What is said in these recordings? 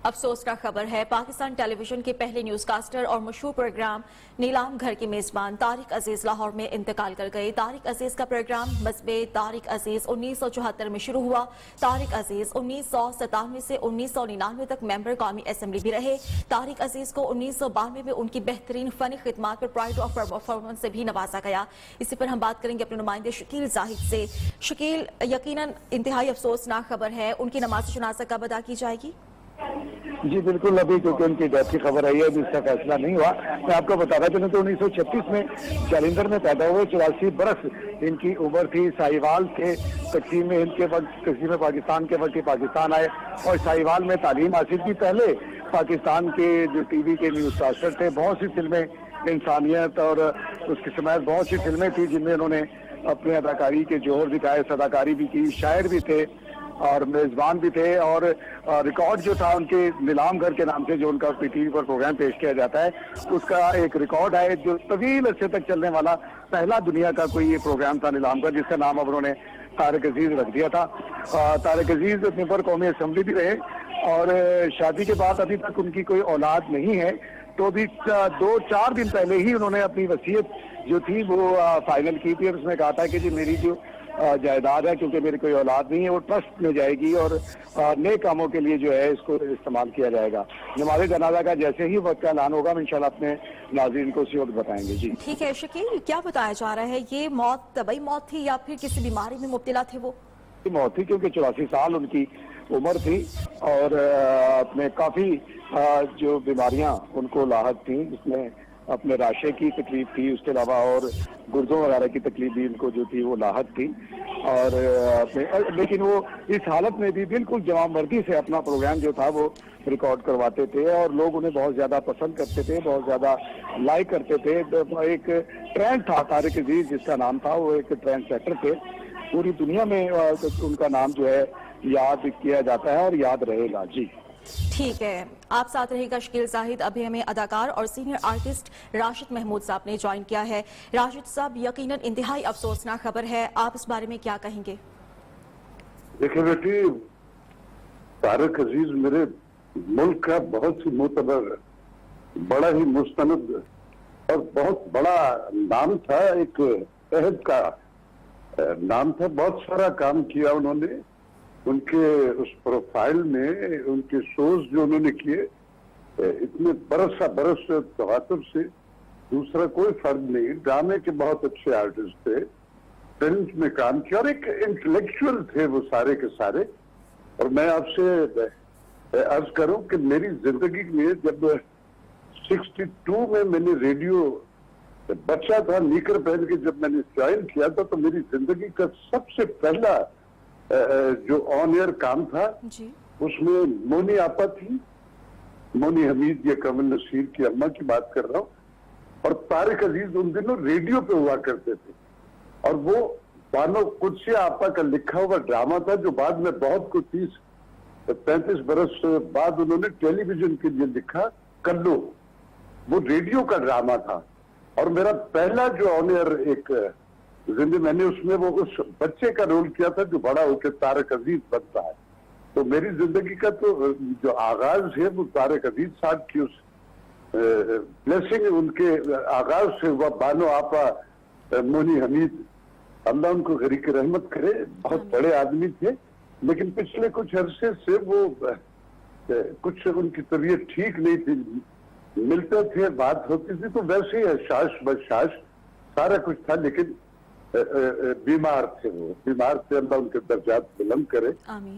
افسوسناک خبر ہے، پاکستان ٹیلی ویژن کے پہلے نیوز کاسٹر اور مشہور پروگرام نیلام گھر کے میزبان طارق عزیز لاہور میں انتقال کر گئے۔ طارق عزیز کا پروگرام مصباح طارق عزیز 1974 میں شروع ہوا۔ طارق عزیز 1997 سے 1999 تک ممبر قومی اسمبلی بھی رہے۔ طارق عزیز کو 1992 میں ان کی بہترین فنی خدمات پر پرائڈ آف پرفارمنس سے بھی نوازا گیا۔ اسی پر ہم بات کریں گے اپنے نمائندے شکیل زاہد سے۔ شکیل، یقیناً انتہائی افسوسناک خبر ہے، ان کی نماز جنازہ کب ادا کی جائے گی؟ جی بالکل، ابھی کیونکہ ان کی ڈیتھ کی خبر آئی ہے، ابھی اس کا فیصلہ نہیں ہوا۔ میں آپ کو بتانا چاہوں تو 1936 میں جالندھر میں پیدا ہوئے، 84 برس ان کی عمر تھی۔ ساہیوال تھے، تقسیم ہند کے وقت، تقسیم پاکستان کے وقت پاکستان آئے اور ساہیوال میں تعلیم حاصل کی۔ پہلے پاکستان کے جو ٹی وی کے نیوز کاسٹر تھے، بہت سی فلمیں انسانیت اور اس کی سمیت بہت سی فلمیں تھیں جن میں انہوں نے اپنے اداکاری کے جوہر دکھائے، صداکاری بھی کی، شاعر بھی تھے اور میزبان بھی تھے۔ اور ریکارڈ جو تھا ان کے نیلام گھر کے نام سے جو ان کا پی ٹی وی پر پروگرام پیش کیا جاتا ہے، اس کا ایک ریکارڈ ہے جو طویل عرصے تک چلنے والا پہلا دنیا کا کوئی یہ پروگرام تھا نیلام گھر، جس کا نام اب انہوں نے طارق عزیز رکھ دیا تھا۔ طارق عزیز ممبر قومی اسمبلی بھی رہے اور شادی کے بعد ابھی تک ان کی کوئی اولاد نہیں ہے، تو ابھی 2-4 دن پہلے ہی انہوں نے اپنی وصیت جو تھی وہ فائنل کی تھی اور اس میں کہا تھا کہ جی میری جو جائیداد ہے، کیونکہ میری کوئی اولاد نہیں ہے، وہ ٹرسٹ میں جائے گی اور نئے کاموں کے لیے جو ہے اس کو استعمال کیا جائے گا۔ نماز جنازہ کا جیسے ہی وقت کا اعلان ہوگا ہم انشاءاللہ اپنے ناظرین کو اسی وقت بتائیں گے۔ جی ٹھیک ہے شکیل، کیا بتایا جا رہا ہے، یہ موت طبعی موت تھی یا پھر کسی بیماری میں مبتلا تھے؟ وہ موت تھی کیونکہ 84 سال ان کی عمر تھی اور اپنے کافی جو بیماریاں ان کو لاحق تھیں، جس میں اپنے راشے کی تکلیف تھی، اس کے علاوہ اور گردوں وغیرہ کی تکلیف بھی ان کو جو تھی وہ لاحق تھی اور لیکن وہ اس حالت میں بھی بالکل جوان مردی سے اپنا پروگرام جو تھا وہ ریکارڈ کرواتے تھے اور لوگ انہیں بہت زیادہ پسند کرتے تھے، بہت زیادہ لائک کرتے تھے۔ ایک ٹرینڈ تھا طارق عزیز جس کا نام تھا، وہ ایک ٹرینڈ سیٹر تھے، پوری دنیا میں ان کا نام جو ہے یاد کیا جاتا ہے اور یاد رہے گا۔ جی ٹھیک ہے، آپ ساتھ رہے گا شکیل زاہد۔ ابھی ہمیں اداکار اور سینئر آرٹسٹ راشد محمود صاحب نے جوائن کیا ہے۔ راشد صاحب، یقیناً انتہائی افسوسناک خبر ہے، آپ اس بارے میں کیا کہیں گے؟ دیکھیں بیٹی، طارق عزیز میرے ملک کا بہت ہی معتبر، بڑا ہی مستند اور بہت بڑا نام تھا، ایک عہد کا نام تھا، بہت سارا کام کیا انہوں نے۔ ان کے اس پروفائل میں ان کے شوز جو انہوں نے کیے اتنے برس تواتر سے دوسرا کوئی فرق نہیں۔ ڈرامے کے بہت اچھے آرٹسٹ تھے، فلمز میں کام کیا اور ایک انٹلیکچوئل تھے وہ سارے کے سارے۔ اور میں آپ سے عرض کروں کہ میری زندگی میں جب 62 میں نے ریڈیو بچہ تھا، نیکر پہن کے جب میں نے جوائن کیا تھا، تو میری زندگی کا سب سے پہلا جو آن ایئر کام تھا اس میں مونی آپا تھی، مونی حمید یا کمل نصیر کی اماں کی بات کر رہا ہوں، اور طارق عزیز ان دنوں ریڈیو پہ ہوا کرتے تھے اور وہ بانو قدسیہ آپا کا لکھا ہوا ڈرامہ تھا جو بعد میں بہت کو 30-35 برس بعد انہوں نے ٹیلی ویژن کے لیے لکھا، کلو، وہ ریڈیو کا ڈرامہ تھا۔ اور میرا پہلا جو آن ایئر ایک زندگی میں نے اس میں وہ اس بچے کا رول کیا تھا جو بڑا ہو کے طارق عزیز بنتا ہے۔ تو میری زندگی کا تو جو آغاز ہے وہ طارق عزیز صاحب کی اس بلیسنگ، ان کے آغاز سے ہوا۔ بانو آپا، مونی حمید، اللہ ان کو غریق رحمت کرے، بہت بڑے آدمی تھے، لیکن پچھلے کچھ عرصے سے وہ کچھ ان کی طبیعت ٹھیک نہیں تھی، ملتے تھے، بات ہوتی تھی تو ویسے ہی حشاش بشاش سارا کچھ تھا، لیکن بیمار تھے، وہ بیمار تھے، اللہ ان کے درجات بلند کرے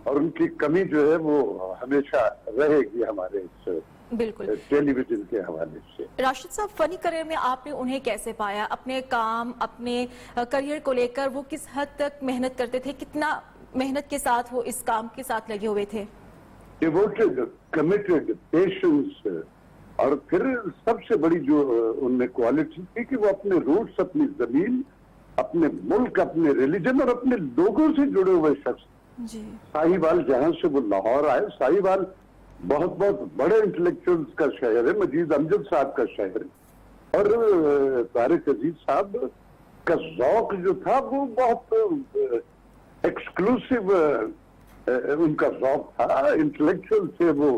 اور ان کی کمی جو ہے وہ ہمیشہ رہے گی ہمارے بالکل ٹیلی ویژن کے حوالے سے۔ راشد صاحب، فنی کریئر میں آپ نے انہیں کیسے پایا؟ اپنے کام، اپنے کریئر کو لے کر وہ کس حد تک محنت کرتے تھے؟ کتنا محنت کے ساتھ وہ اس کام کے ساتھ لگے ہوئے تھے؟ ڈیووٹڈ، کمیٹڈ، پیشنس، اور پھر سب سے بڑی جو ان میں کوالٹی تھی کہ وہ اپنے روٹس، اپنی زمین، اپنے ملک، اپنے ریلیجن اور اپنے لوگوں سے جڑے ہوئے شخص۔ ساہیوال جہاں سے وہ لاہور آئے، ساہیوال بہت بہت بڑے انٹلیکچوئلز کا شہر ہے، مجید امجد صاحب کا شہر ہے، اور طارق عزیز صاحب کا ذوق جو تھا وہ بہت ایکسکلوسیو ان کا ذوق تھا، انٹلیکچوئل تھے وہ،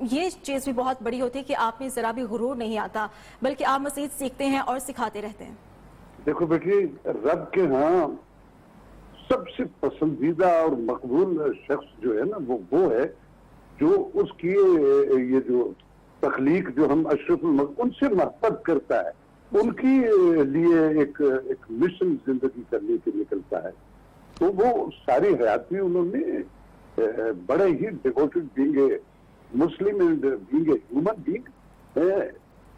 یہ چیز بھی بہت بڑی ہوتی ہے کہ آپ میں ذرا بھی غرور نہیں آتا بلکہ آپ مزید سیکھتے ہیں اور سکھاتے رہتے ہیں. دیکھو بیٹی، رب کے ہاں سب سے پسندیدہ اور مقبول شخص جو ہے نا وہ ہے جو اس کی یہ جو تخلیق جو ہم اشرف ان سے محبت کرتا ہے، ان کی لیے ایک مشن زندگی کرنے کے نکلتا ہے. تو وہ ساری حیاتی انہوں نے بڑے ہی devoted being a Muslim and being a human being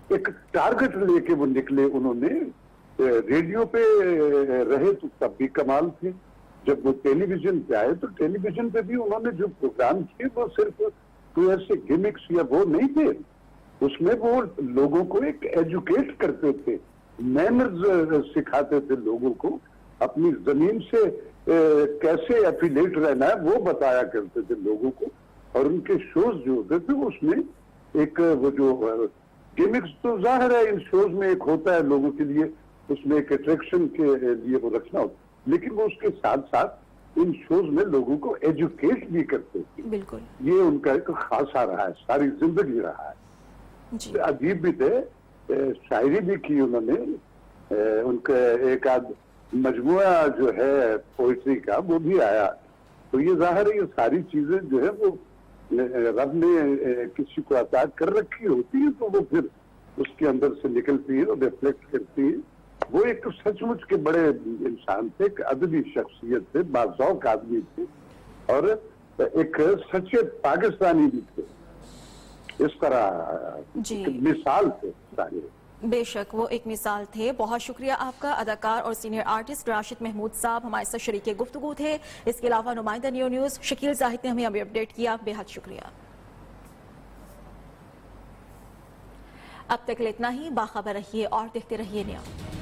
ایک ٹارگٹ لے کے وہ نکلے. انہوں نے ریڈیو پہ رہے تو تب بھی کمال تھے، جب وہ ٹیلی ویژن پہ آئے تو ٹیلی ویژن پہ بھی انہوں نے جو پروگرام کیے وہ صرف کوئی ایسے گیمکس یا وہ نہیں تھے، اس میں وہ لوگوں کو ایک ایجوکیٹ کرتے تھے، مینرز سکھاتے تھے لوگوں کو، اپنی زمین سے کیسے ایفیلیٹ رہنا ہے وہ بتایا کرتے تھے لوگوں کو. اور ان کے شوز جو ہوتے تھے اس میں ایک وہ جو گیمکس تو ظاہر ہے ان شوز میں ایک ہوتا ہے لوگوں کے لیے، اس میں ایک اٹریکشن کے لیے وہ رکھنا ہوتا ہے، لیکن وہ اس کے ساتھ ساتھ ان شوز میں لوگوں کو ایجوکیٹ بھی کرتے تھے. بالکل یہ ان کا ایک خاصا رہا ہے، ساری زندگی رہا ہے. جی. عجیب بھی تھے، شاعری بھی کی انہوں نے، ان کا ایک آدھ مجموعہ جو ہے پوئٹری کا وہ بھی آیا. تو یہ ظاہر ہے یہ ساری چیزیں جو ہے وہ رب نے کسی کو عطا کر رکھی ہوتی ہے تو وہ پھر اس کے اندر سے نکلتی ہے اور ریفلیکٹ کرتی ہے. وہ ایک سچ مچ کے بڑے انسان تھے، ایک ادبی شخصیت تھے، باذوق آدمی تھے اور ایک سچے پاکستانی بھی تھے. اس طرح جی. مثال تھے سارے. بے شک وہ ایک مثال تھے. بہت شکریہ آپ کا. اداکار اور سینئر آرٹسٹ راشد محمود صاحب ہمارے ساتھ شریک گفتگو تھے. اس کے علاوہ نمائندہ نیو نیوز شکیل زاہد نے ہمیں ابھی اپڈیٹ کیا. بے حد شکریہ. اب تک اتنا ہی. باخبر رہیے اور دیکھتے رہیے نیو.